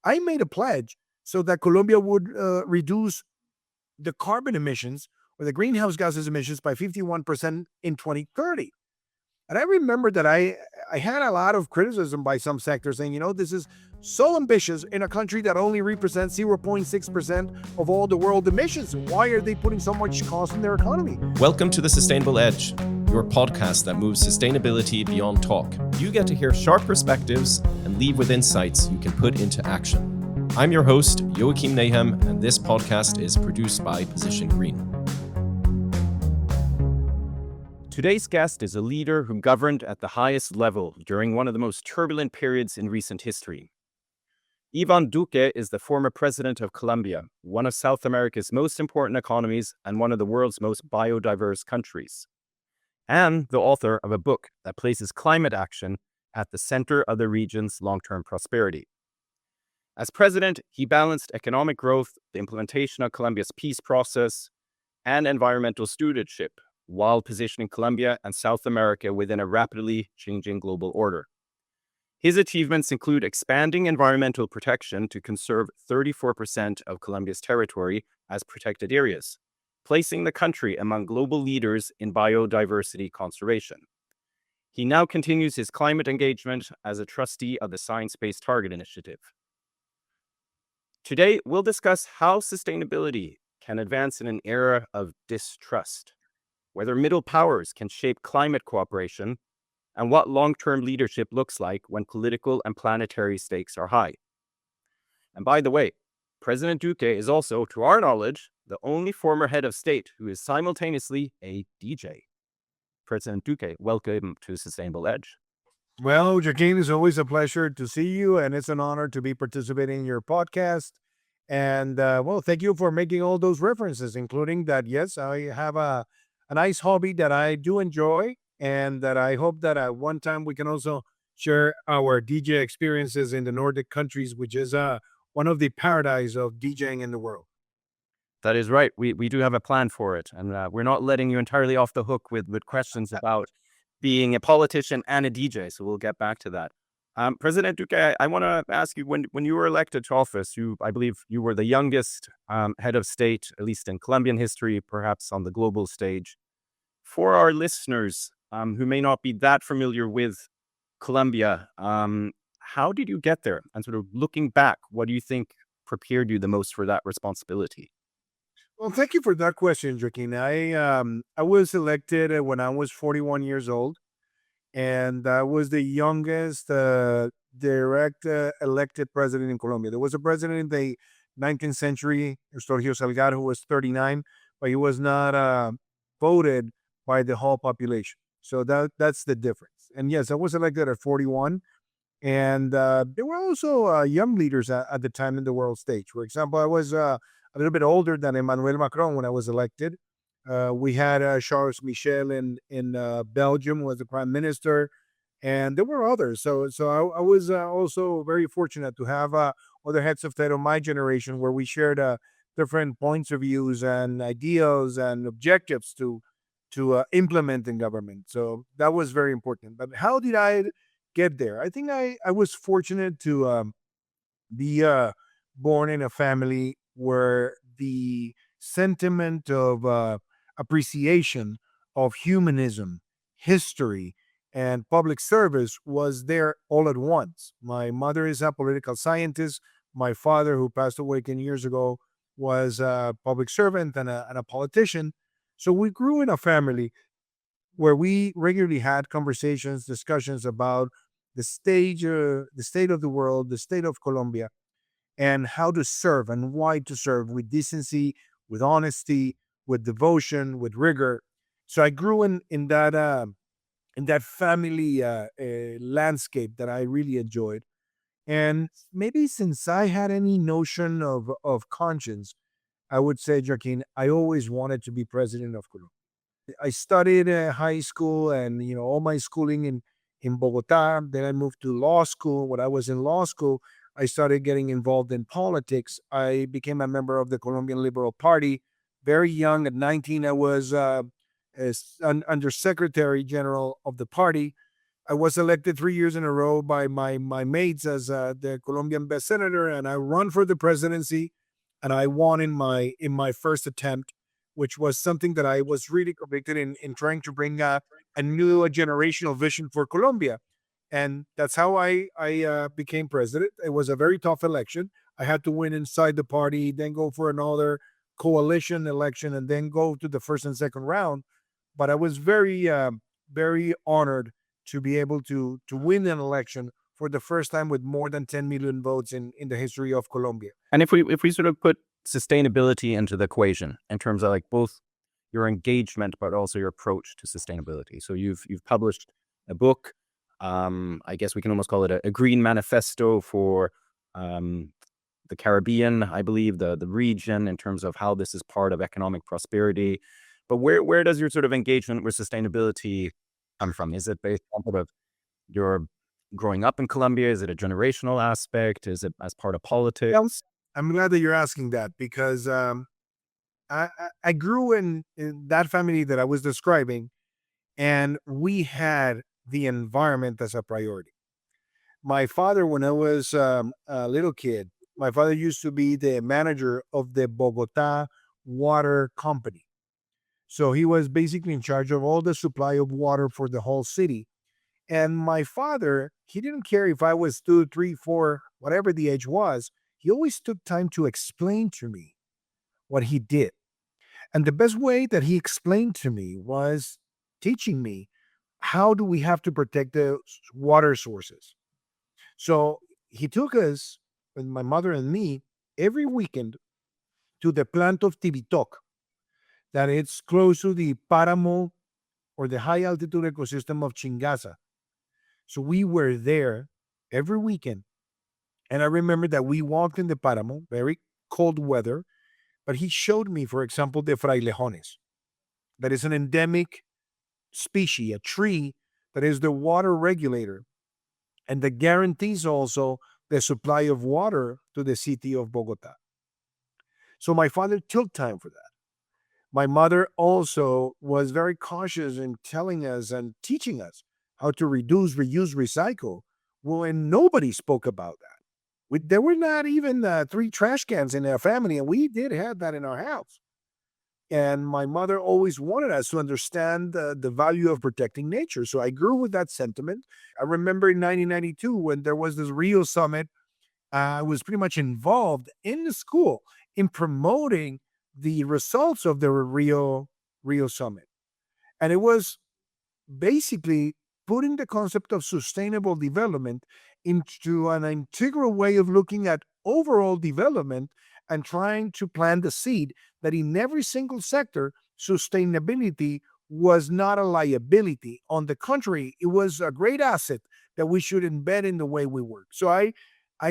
I made a pledge so that Colombia would reduce the carbon emissions or the greenhouse gases emissions by 51% in 2030. And I remember that I had a lot of criticism by some sectors saying, this is so ambitious in a country that only represents 0.6% of all the world emissions. Why are they putting so much cost in their economy? Welcome to The Sustainable Edge, your podcast that moves sustainability beyond talk. You get to hear sharp perspectives and leave with insights you can put into action. I'm your host, Joachim Nahum, and this podcast is produced by Position Green. Today's guest is a leader who governed at the highest level during one of the most turbulent periods in recent history. Iván Duque is the former president of Colombia, one of South America's most important economies and one of the world's most biodiverse countries, and the author of a book that places climate action at the center of the region's long-term prosperity. As president, he balanced economic growth, the implementation of Colombia's peace process, and environmental stewardship, while positioning Colombia and South America within a rapidly changing global order. His achievements include expanding environmental protection to conserve 34% of Colombia's territory as protected areas, placing the country among global leaders in biodiversity conservation. He now continues his climate engagement as a trustee of the Science Based Targets initiative. Today, we'll discuss how sustainability can advance in an era of distrust, whether middle powers can shape climate cooperation, and what long-term leadership looks like when political and planetary stakes are high. And by the way, President Duque is also, to our knowledge, the only former head of state who is simultaneously a DJ. President Duque, welcome to Sustainable Edge. Well, Joaquin, it's always a pleasure to see you, and it's an honor to be participating in your podcast. And thank you for making all those references, including that, yes, I have a nice hobby that I do enjoy, and that I hope that at one time we can also share our DJ experiences in the Nordic countries, which is one of the paradise of DJing in the world. That is right. We do have a plan for it, and we're not letting you entirely off the hook with questions about being a politician and a DJ, so we'll get back to that. President Duque, I want to ask you, when you were elected to office, I believe you were the youngest head of state, at least in Colombian history, perhaps on the global stage. For our listeners who may not be that familiar with Colombia, how did you get there? And sort of looking back, what do you think prepared you the most for that responsibility? Well, thank you for that question, Joaquin. I was elected when I was 41 years old, and I was the youngest direct elected president in Colombia. There was a president in the 19th century, Eustorgio Salgado, who was 39, but he was not voted by the whole population. So that's the difference. And yes, I was elected at 41. And there were also young leaders at the time in the world stage. For example, I was a little bit older than Emmanuel Macron when I was elected. We had Charles Michel in Belgium was the prime minister, and there were others. So I was also very fortunate to have other heads of state of my generation, where we shared different points of views and ideas and objectives to implement in government. So that was very important. But how did I get there? I think I was fortunate to be born in a family where the sentiment of appreciation of humanism, history, and public service was there all at once. My mother is a political scientist. My father, who passed away 10 years ago, was a public servant and a politician. So we grew in a family where we regularly had conversations, discussions about the state of the world, the state of Colombia, and how to serve and why to serve with decency, with honesty, with devotion, with rigor. So I grew in that family landscape that I really enjoyed. And maybe since I had any notion of conscience, I would say, Joaquin, I always wanted to be president of Colombia. I studied high school and all my schooling in Bogota. Then I moved to law school. When I was in law school, I started getting involved in politics. I became a member of the Colombian Liberal Party. Very young, at 19, I was as under secretary general of the party. I was elected 3 years in a row by my mates as the Colombian best senator, and I run for the presidency, and I won in my first attempt, which was something that I was really convicted in trying to bring a new generational vision for Colombia, and that's how I became president. It was a very tough election. I had to win inside the party, then go for another coalition election, and then go to the first and second round. But I was very honored to be able to win an election for the first time with more than 10 million votes in the history of Colombia. And if we sort of put sustainability into the equation in terms of like both your engagement but also your approach to sustainability. So you've published a book. I guess we can almost call it a green manifesto for um, the Caribbean, I believe, the region in terms of how this is part of economic prosperity. But where does your sort of engagement with sustainability come from? Is it based on sort of your growing up in Colombia? Is it a generational aspect? Is it as part of Yeah, politics? I'm glad that you're asking that because I grew in that family that I was describing, and we had the environment as a priority. My father, when I was a little kid, my father used to be the manager of the Bogota Water Company. So he was basically in charge of all the supply of water for the whole city. And my father, he didn't care if I was two, three, four, whatever the age was. He always took time to explain to me what he did. And the best way that he explained to me was teaching me how do we have to protect the water sources. So he took us, and my mother and me, every weekend to the plant of Tibitok, that it's close to the Paramo or the high altitude ecosystem of Chingaza. So we were there every weekend. And I remember that we walked in the Paramo, very cold weather, but he showed me, for example, the frailejones. That is an endemic species, a tree that is the water regulator and that guarantees also the supply of water to the city of Bogota. So my father took time for that. My mother also was very cautious in telling us and teaching us how to reduce, reuse, recycle when nobody spoke about that. There were not even three trash cans in our family, and we did have that in our house. And my mother always wanted us to understand the value of protecting nature. So I grew with that sentiment. I remember in 1992 when there was this Rio summit, I was pretty much involved in the school in promoting the results of the Rio summit. And it was basically putting the concept of sustainable development into an integral way of looking at overall development and trying to plant the seed that in every single sector, sustainability was not a liability. On the contrary, it was a great asset that we should embed in the way we work. So I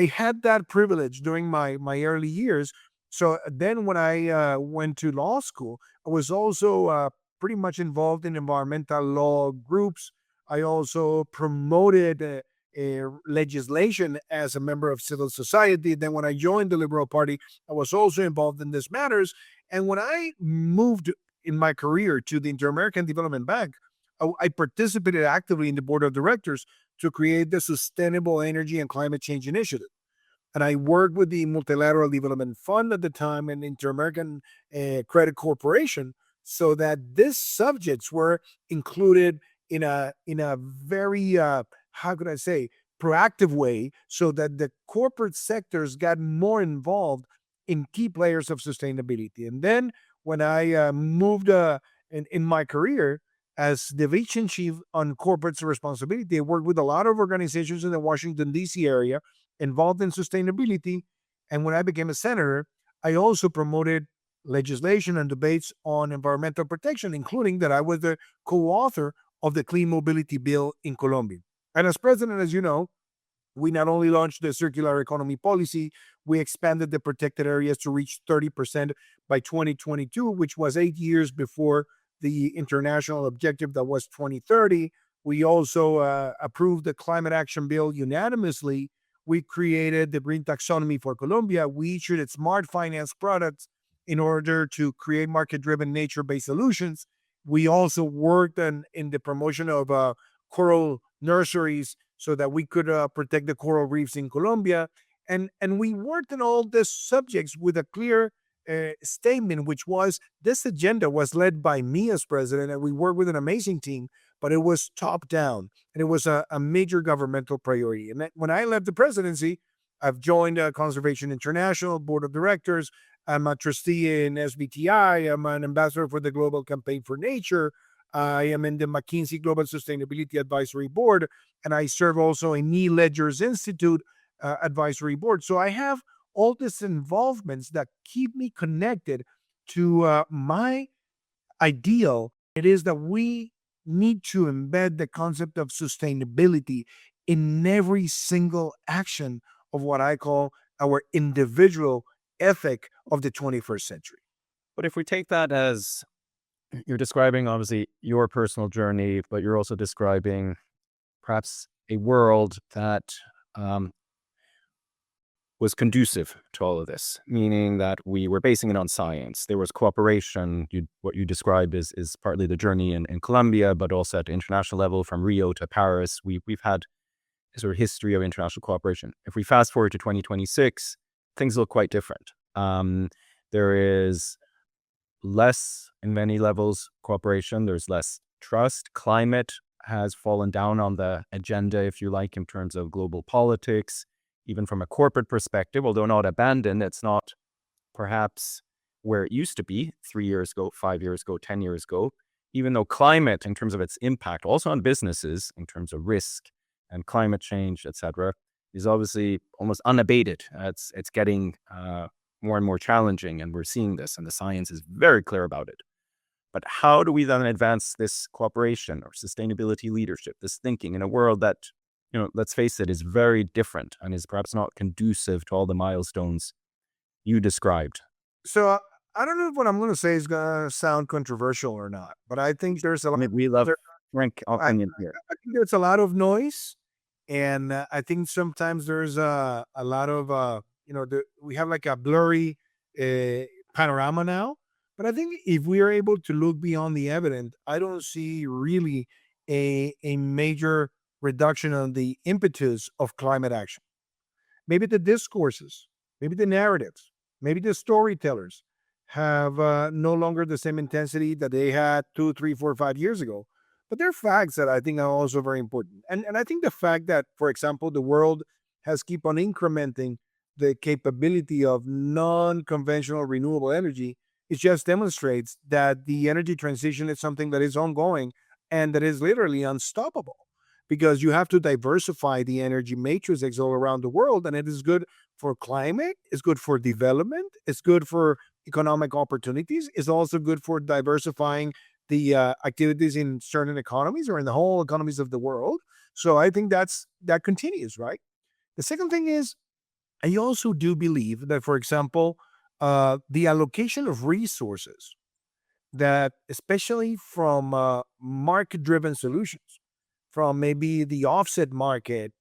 had that privilege during my early years. So then when I went to law school, I was also pretty much involved in environmental law groups. I also promoted legislation as a member of civil society. Then, when I joined the Liberal Party, I was also involved in these matters. And when I moved in my career to the Inter American Development Bank, I participated actively in the board of directors to create the Sustainable Energy and Climate Change Initiative. And I worked with the Multilateral Development Fund at the time and Inter American Credit Corporation so that these subjects were included in a very how could I say proactive way, so that the corporate sectors got more involved in key players of sustainability. And then when I moved in my career as division chief on corporate responsibility, I worked with a lot of organizations in the Washington D.C. area involved in sustainability. And when I became a senator, I also promoted legislation and debates on environmental protection, including that I was the co-author of the Clean Mobility Bill in Colombia. And as president, as you know, we not only launched the circular economy policy, we expanded the protected areas to reach 30% by 2022, which was 8 years before the international objective that was 2030. We also approved the climate action bill unanimously. We created the green taxonomy for Colombia. We issued smart finance products in order to create market driven nature based solutions. We also worked in the promotion of coral nurseries so that we could protect the coral reefs in Colombia. And we worked on all these subjects with a clear statement, which was this agenda was led by me as president, and we worked with an amazing team, but it was top down and it was a major governmental priority. And when I left the presidency, I've joined Conservation International board of directors. I'm a trustee in SBTI. I'm an ambassador for the Global Campaign for Nature. I am in the McKinsey Global Sustainability Advisory Board, and I serve also in E Ledgers Institute Advisory Board. So I have all these involvements that keep me connected to my ideal. It is that we need to embed the concept of sustainability in every single action of what I call our individual ethic of the 21st century. But if we take that as you're describing, obviously, your personal journey, but you're also describing perhaps a world that was conducive to all of this, meaning that we were basing it on science. There was cooperation. What you describe is partly the journey in Colombia, but also at the international level from Rio to Paris. We've had a sort of history of international cooperation. If we fast forward to 2026, things look quite different. There is less, in many levels, cooperation. There's less trust. Climate has fallen down on the agenda, if you like, in terms of global politics. Even from a corporate perspective, although not abandoned, it's not perhaps where it used to be 3 years ago, 5 years ago, 10 years ago, even though climate, in terms of its impact, also on businesses, in terms of risk and climate change, etc., is obviously almost unabated. It's getting more and more challenging, and we're seeing this, and the science is very clear about it. But how do we then advance this cooperation or sustainability leadership, this thinking in a world that, let's face it, is very different and is perhaps not conducive to all the milestones you described? So I don't know if what I'm going to say is going to sound controversial or not, but I think there's a I lot. mean, we love frank I, opinion here. I think there's a lot of noise, and I think sometimes there's a lot of we have like a blurry panorama now. But I think if we are able to look beyond the evidence, I don't see really a major reduction on the impetus of climate action. Maybe the discourses, maybe the narratives, maybe the storytellers have no longer the same intensity that they had 2, 3, 4, 5 years ago. But there are facts that I think are also very important. And I think the fact that, for example, the world has keep on incrementing the capability of non-conventional renewable energy, it just demonstrates that the energy transition is something that is ongoing and that is literally unstoppable, because you have to diversify the energy matrices all around the world, and it is good for climate, it's good for development, it's good for economic opportunities, it's also good for diversifying the activities in certain economies or in the whole economies of the world. So I think that continues, right? The second thing is, I also do believe that, for example, the allocation of resources, that especially from market-driven solutions, from maybe the offset market,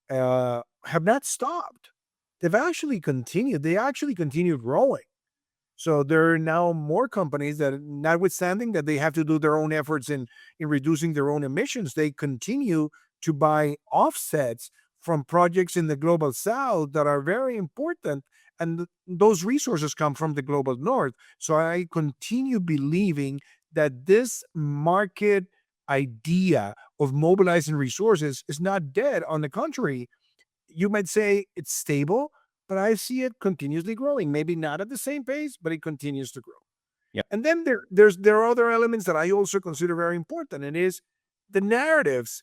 have not stopped. They've actually continued. They actually continue growing. So there are now more companies that, notwithstanding that they have to do their own efforts in reducing their own emissions, they continue to buy offsets from projects in the global south that are very important. And those resources come from the global north. So I continue believing that this market idea of mobilizing resources is not dead. On the contrary, you might say it's stable, but I see it continuously growing. Maybe not at the same pace, but it continues to grow. Yeah. And then there are other elements that I also consider very important, and it is the narratives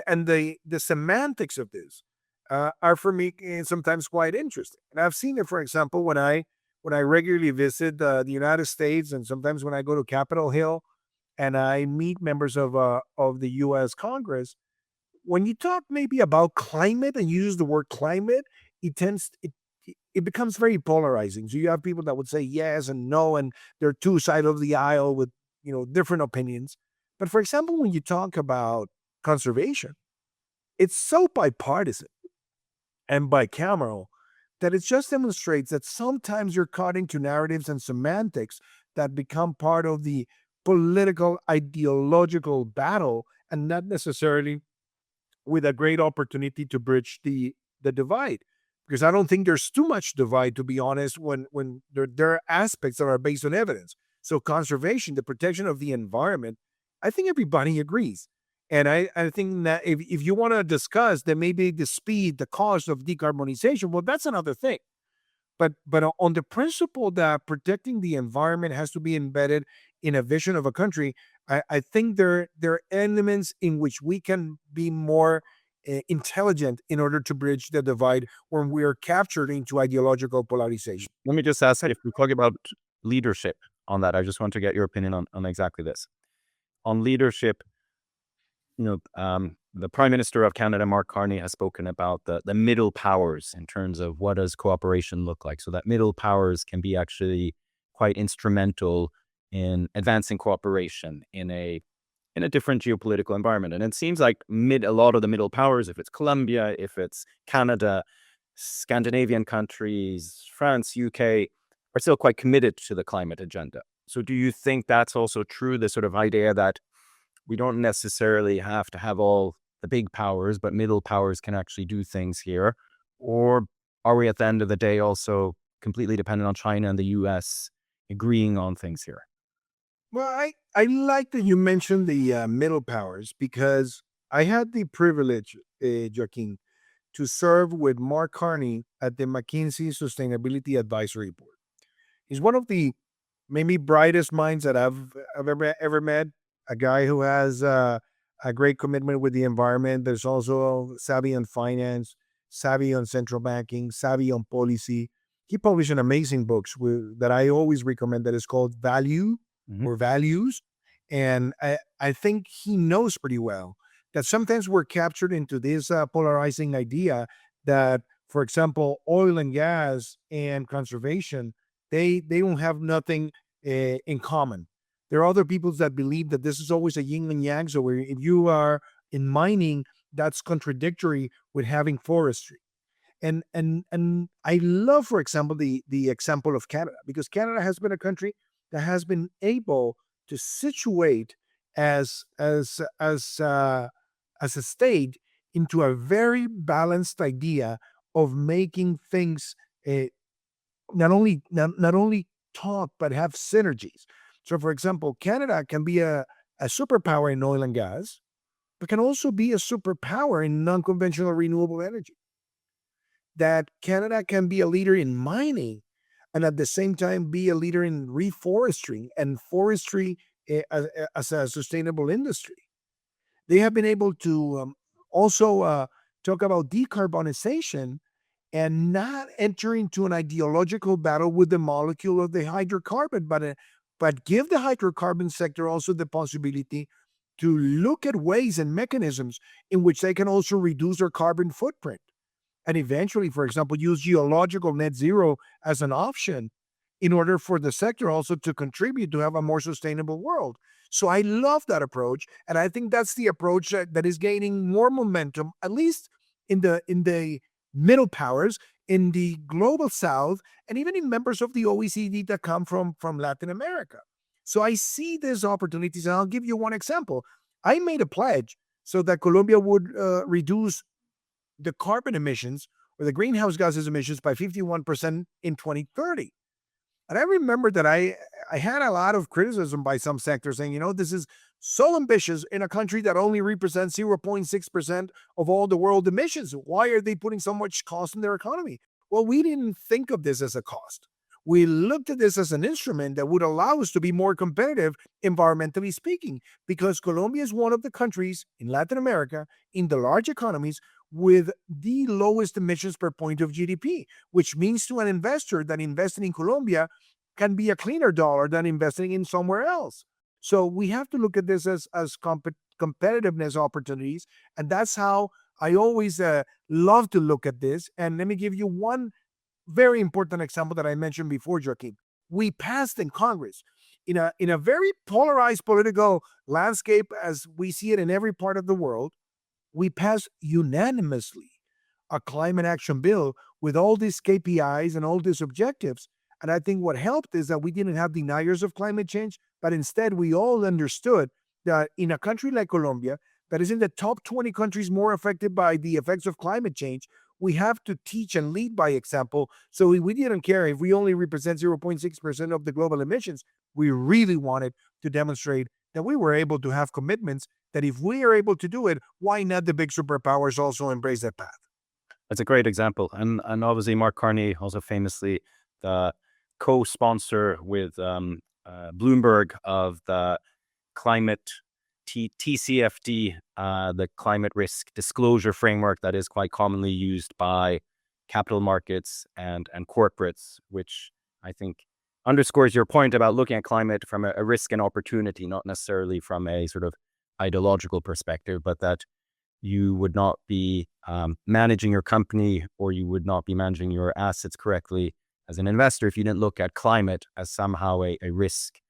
and the semantics of this are for me sometimes quite interesting. And I've seen it, for example, when I regularly visit the United States, and sometimes when I go to Capitol Hill and I meet members of the U.S. Congress. When you talk maybe about climate and you use the word climate, it tends it becomes very polarizing. So you have people that would say yes and no, and they're two sides of the aisle with different opinions. But for example, when you talk about conservation, it's so bipartisan and bicameral that it just demonstrates that sometimes you're caught into narratives and semantics that become part of the political ideological battle and not necessarily with a great opportunity to bridge the divide. Because I don't think there's too much divide, to be honest, when there are aspects that are based on evidence. So conservation, the protection of the environment, I think everybody agrees. And I think that if you want to discuss that maybe the speed, the cost of decarbonization, well, that's another thing. But on the principle that protecting the environment has to be embedded in a vision of a country, I think there are elements in which we can be more intelligent in order to bridge the divide when we are captured into ideological polarization. Let me just ask if we talk about leadership on that. I just want to get your opinion on exactly this. On leadership, the Prime Minister of Canada, Mark Carney, has spoken about the middle powers in terms of what does cooperation look like. So that middle powers can be actually quite instrumental in advancing cooperation in a different geopolitical environment. And it seems like a lot of the middle powers, if it's Colombia, if it's Canada, Scandinavian countries, France, UK, are still quite committed to the climate agenda. So do you think that's also true, the sort of idea that we don't necessarily have to have all the big powers, but middle powers can actually do things here? Or are we at the end of the day also completely dependent on China and the US agreeing on things here? Well, I like that you mentioned the middle powers because I had the privilege, Joaquin, to serve with Mark Carney at the McKinsey Sustainability Advisory Board. He's one of the maybe brightest minds that I've ever met. A guy who has a great commitment with the environment. There's also savvy on finance, savvy on central banking, savvy on policy. He published an amazing books that I always recommend. That is called Value Mhm. or Values, and I think he knows pretty well that sometimes we're captured into this polarizing idea that, for example, oil and gas and conservation, they don't have nothing in common. There are other peoples that believe that this is always a yin and yang. So if you are in mining, that's contradictory with having forestry. And I love, for example, the example of Canada, because Canada has been a country that has been able to situate as as a state into a very balanced idea of making things uh, not only talk but have synergies. So, for example, Canada can be a superpower in oil and gas, but can also be a superpower in non-conventional renewable energy. That Canada can be a leader in mining and at the same time be a leader in reforestry and forestry as a sustainable industry. They have been able to also talk about decarbonization and not enter into an ideological battle with the molecule of the hydrocarbon, but give the hydrocarbon sector also the possibility to look at ways and mechanisms in which they can also reduce their carbon footprint and eventually, for example, use geological net zero as an option in order for the sector also to contribute to have a more sustainable world. So I love that approach, and I think that's the approach that is gaining more momentum, at least in the middle powers, in the global south, and even in members of the OECD that come from Latin America. So I see these opportunities, and I'll give you one example. I made a pledge so that Colombia would reduce the carbon emissions or the greenhouse gases emissions by 51% in 2030. And I remember that I had a lot of criticism by some sectors saying, this is so ambitious in a country that only represents 0.6% of all the world emissions. Why are they putting so much cost in their economy? Well, we didn't think of this as a cost. We looked at this as an instrument that would allow us to be more competitive, environmentally speaking, because Colombia is one of the countries in Latin America, in the large economies, with the lowest emissions per point of GDP, which means to an investor that investing in Colombia can be a cleaner dollar than investing in somewhere else. So we have to look at this as competitiveness opportunities, and that's how I always love to look at this. And let me give you one very important example that I mentioned before, Joaquin. We passed in Congress in a very polarized political landscape as we see it in every part of the world. We passed unanimously a climate action bill with all these KPIs and all these objectives. And I think what helped is that we didn't have deniers of climate change, but instead we all understood that in a country like Colombia, that is in the top 20 countries more affected by the effects of climate change, we have to teach and lead by example. So we didn't care if we only represent 0.6% of the global emissions. We really wanted to demonstrate that we were able to have commitments that if we are able to do it, why not the big superpowers also embrace that path? That's a great example. And obviously, Mark Carney, also famously the co-sponsor with Bloomberg of the climate TCFD, the climate risk disclosure framework that is quite commonly used by capital markets and corporates, which I think underscores your point about looking at climate from a risk and opportunity, not necessarily from a sort of ideological perspective, but that you would not be managing your company, or you would not be managing your assets correctly as an investor if you didn't look at climate as somehow a risk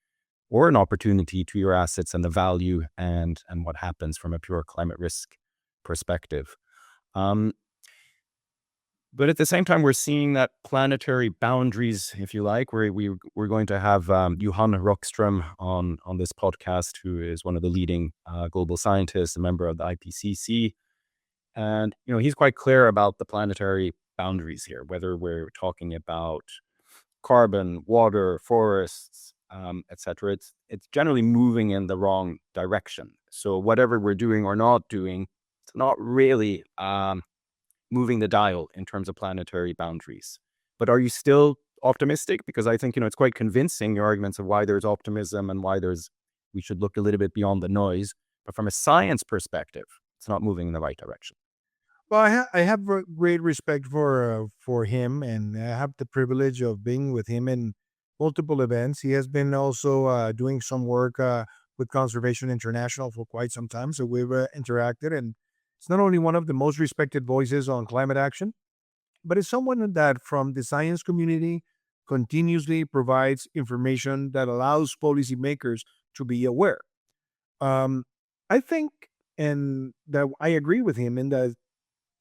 or an opportunity to your assets and the value and what happens from a pure climate risk perspective. But at the same time, we're seeing that planetary boundaries, if you like, we're going to have Johan Rockström on this podcast, who is one of the leading global scientists, a member of the IPCC. And, he's quite clear about the planetary boundaries here, whether we're talking about carbon, water, forests, etc. It's generally moving in the wrong direction. So whatever we're doing or not doing, it's not really moving the dial in terms of planetary boundaries. But are you still optimistic? Because I think, it's quite convincing, your arguments of why there's optimism and why we should look a little bit beyond the noise. But from a science perspective, it's not moving in the right direction. Well, I have great respect for him, and I have the privilege of being with him in multiple events. He has been also doing some work with Conservation International for quite some time, so we've interacted, and it's not only one of the most respected voices on climate action, but it's someone that from the science community continuously provides information that allows policymakers to be aware. Um, I think, and that I agree with him in that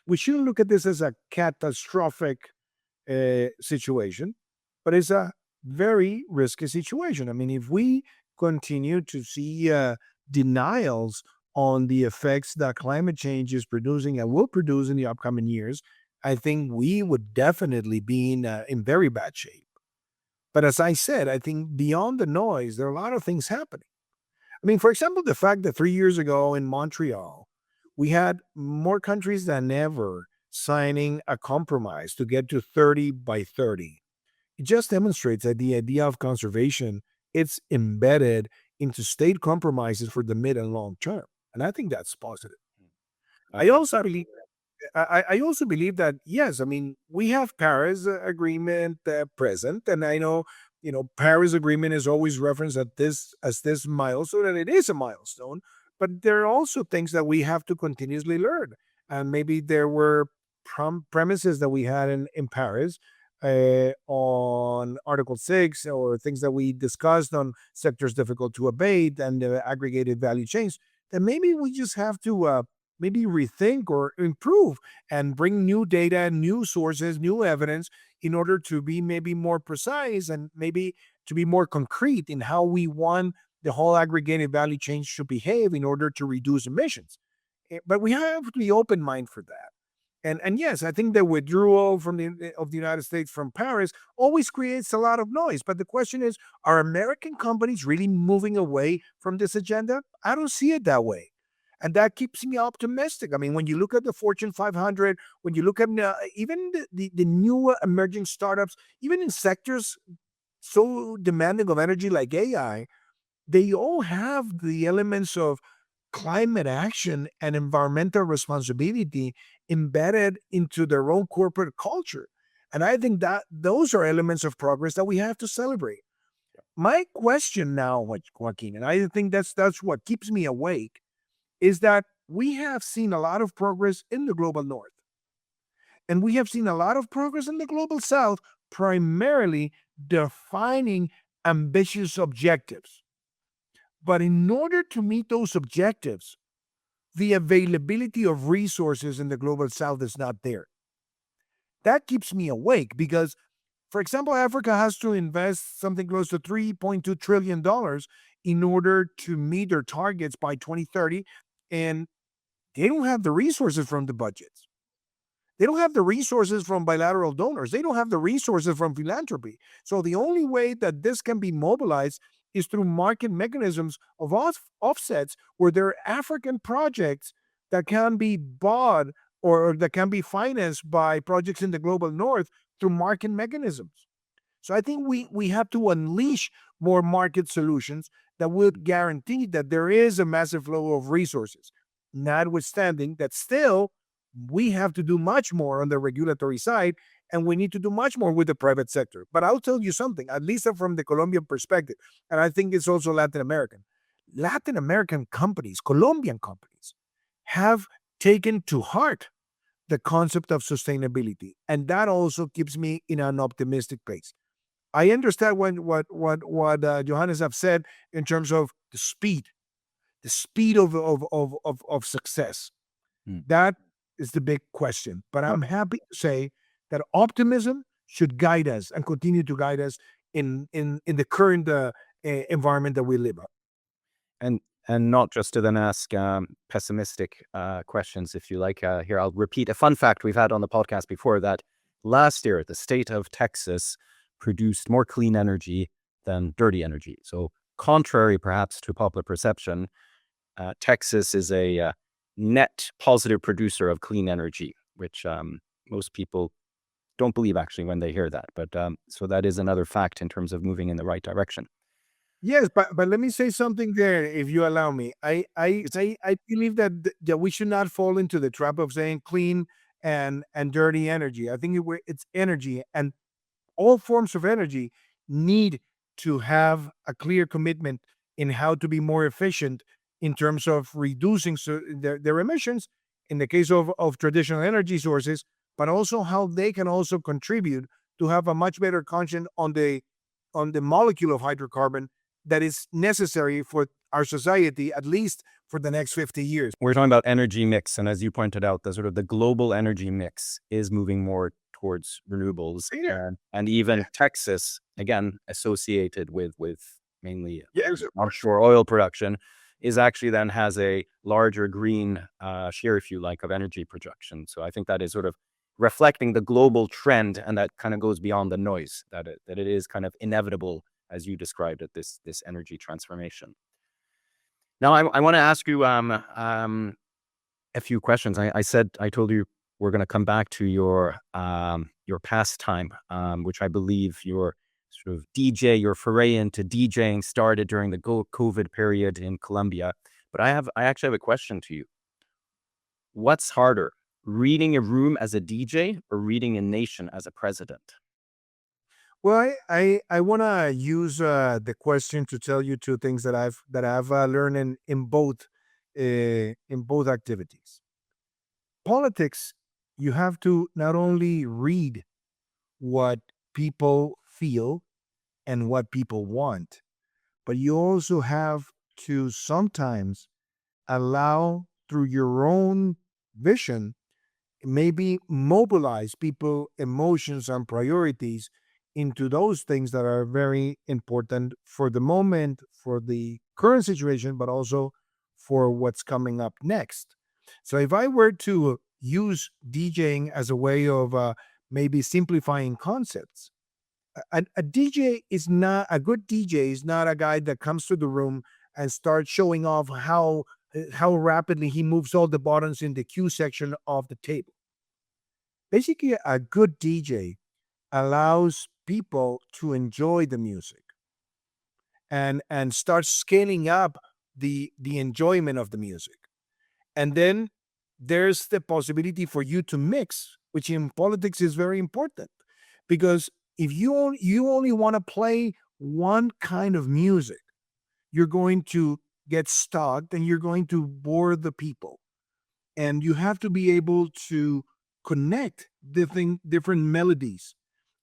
we shouldn't look at this as a catastrophic situation, but it's a very risky situation. I mean, if we continue to see denials on the effects that climate change is producing and will produce in the upcoming years, I think we would definitely be in very bad shape. But as I said, I think beyond the noise, there are a lot of things happening. I mean, for example, the fact that 3 years ago in Montreal, we had more countries than ever signing a compromise to get to 30 by 30. It just demonstrates that the idea of conservation, it's embedded into state compromises for the mid and long term. And I think that's positive. I also believe I also believe that yes, I mean we have Paris Agreement present, and I know Paris Agreement is always referenced at this as this milestone, and it is a milestone. But there are also things that we have to continuously learn, and maybe there were premises that we had in Paris on Article 6, or things that we discussed on sectors difficult to abate and aggregated value chains, that maybe we just have to maybe rethink or improve and bring new data, new sources, new evidence in order to be maybe more precise and maybe to be more concrete in how we want the whole aggregated value chain should behave in order to reduce emissions. But we have to be open mind for that. And yes, I think the withdrawal from of the United States from Paris always creates a lot of noise. But the question is, are American companies really moving away from this agenda? I don't see it that way. And that keeps me optimistic. I mean, when you look at the Fortune 500, when you look at even the new emerging startups, even in sectors so demanding of energy like AI, they all have the elements of climate action and environmental responsibility embedded into their own corporate culture. And I think that those are elements of progress that we have to celebrate. My question now, Joaquin, and I think that's what keeps me awake, is that we have seen a lot of progress in the global north. And we have seen a lot of progress in the global south, primarily defining ambitious objectives. But in order to meet those objectives, the availability of resources in the global south is not there. That keeps me awake because, for example, Africa has to invest something close to $3.2 trillion in order to meet their targets by 2030. And They don't have the resources from the budgets. They don't have the resources from bilateral donors. They don't have the resources from philanthropy. So the only way that this can be mobilized is through market mechanisms of offsets, where there are African projects that can be bought or that can be financed by projects in the global north through market mechanisms. So I think we have to unleash more market solutions that would guarantee that there is a massive flow of resources. Notwithstanding that, still we have to do much more on the regulatory side, and we need to do much more with the private sector. But I'll tell you something, at least from the Colombian perspective, and I think it's also Latin American. Latin American companies, Colombian companies, have taken to heart the concept of sustainability, and that also keeps me in an optimistic place. I understand what Johannes have said in terms of the speed of success. Mm. That is the big question. But I'm happy to say that optimism should guide us and continue to guide us in the current environment that we live in. And not just to then ask pessimistic questions, if you like. Here, I'll repeat a fun fact we've had on the podcast before, that last year, the state of Texas produced more clean energy than dirty energy. So contrary, perhaps, to popular perception, Texas is a net positive producer of clean energy, which most people don't believe, actually, when they hear that. But so that is another fact in terms of moving in the right direction. Yes, but let me say something there, if you allow me. I believe that that we should not fall into the trap of saying clean and dirty energy. I think it's energy, and all forms of energy need to have a clear commitment in how to be more efficient in terms of reducing their emissions in the case of traditional energy sources, but also how they can also contribute to have a much better conscience on the molecule of hydrocarbon that is necessary for our society, at least for the next 50 years. We're talking about energy mix, and as you pointed out, the sort of the global energy mix is moving more towards renewables, Yeah. and even Texas, again associated with mainly Yes. offshore oil production, is actually then has a larger green share, if you like, of energy production. So I think that is sort of reflecting the global trend, and that kind of goes beyond the noise, that it is kind of inevitable, as you described it, this energy transformation. Now, I want to ask you a few questions. I told you we're going to come back to your pastime, which I believe your sort of your foray into DJing started during the COVID period in Colombia. But I actually have a question to you. What's harder, reading a room as a DJ or reading a nation as a president? Well, I want to use the question to tell you two things that I've learned in both activities. Politics, you have to not only read what people feel and what people want, but you also have to sometimes allow, through your own vision, maybe mobilize people emotions and priorities into those things that are very important for the moment, for the current situation, but also for what's coming up next. So if I were to use DJing as a way of maybe simplifying concepts, a DJ is not a good DJ is not a guy that comes to the room and starts showing off how rapidly he moves all the buttons in the cue section of the table. Basically, a good DJ allows people to enjoy the music and start scaling up the enjoyment of the music. And then there's the possibility for you to mix, which in politics is very important, because if you only want to play one kind of music, you're going to get stuck and you're going to bore the people. And you have to be able to connect different melodies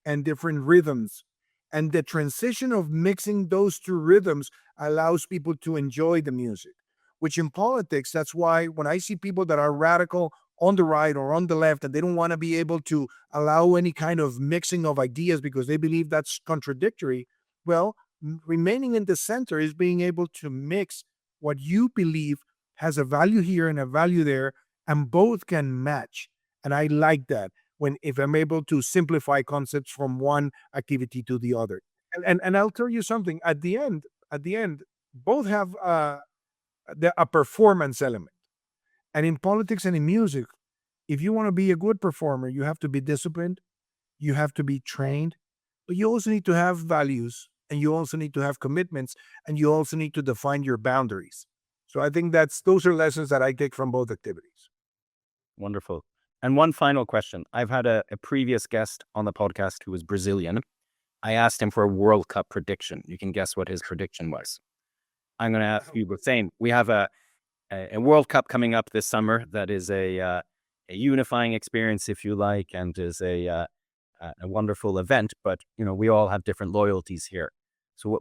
and different rhythms. And the transition of mixing those two rhythms allows people to enjoy the music, which in politics, that's why when I see people that are radical on the right or on the left, and they don't want to be able to allow any kind of mixing of ideas because they believe that's contradictory, well, remaining in the center is being able to mix what you believe has a value here and a value there, and both can match. And I like that if I'm able to simplify concepts from one activity to the other. And I'll tell you something. At the end, both have a performance element. And in politics and in music, if you want to be a good performer, you have to be disciplined, you have to be trained, but you also need to have values, and you also need to have commitments, and you also need to define your boundaries. So I think those are lessons that I take from both activities. Wonderful. And one final question. I've had a previous guest on the podcast who was Brazilian. I asked him for a World Cup prediction. You can guess what his prediction was. I'm going to ask you the same. We have a World Cup coming up this summer that is a unifying experience, if you like, and is a wonderful event. But we all have different loyalties here. So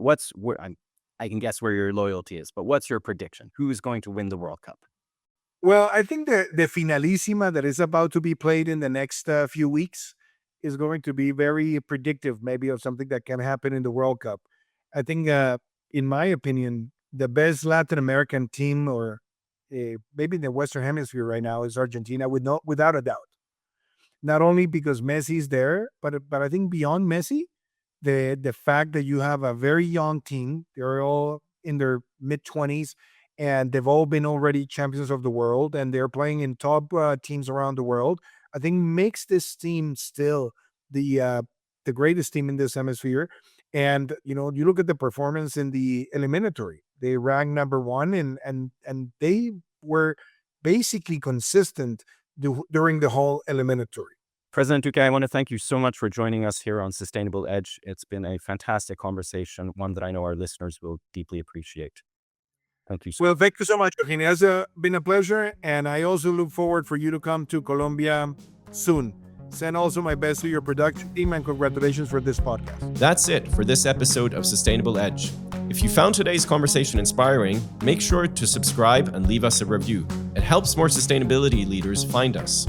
I can guess where your loyalty is. But what's your prediction? Who is going to win the World Cup? Well, I think the finalissima that is about to be played in the next few weeks is going to be very predictive, maybe, of something that can happen in the World Cup. I think, in my opinion, the best Latin American team, or maybe in the Western Hemisphere right now, is Argentina, without a doubt. Not only because Messi is there, but I think beyond Messi, the fact that you have a very young team, they're all in their mid-20s, and they've all been already champions of the world, and they're playing in top teams around the world, I think makes this team still the greatest team in this hemisphere. And you look at the performance in the eliminatory; they ranked number one, and they were basically consistent during the whole eliminatory. President Duque, I want to thank you so much for joining us here on Sustainable Edge. It's been a fantastic conversation, one that I know our listeners will deeply appreciate. Thank you. Well, thank you so much, Joaquin. It has been a pleasure, and I also look forward for you to come to Colombia soon. Send also my best to your production team, and congratulations for this podcast. That's it for this episode of Sustainable Edge. If you found today's conversation inspiring, make sure to subscribe and leave us a review. It helps more sustainability leaders find us.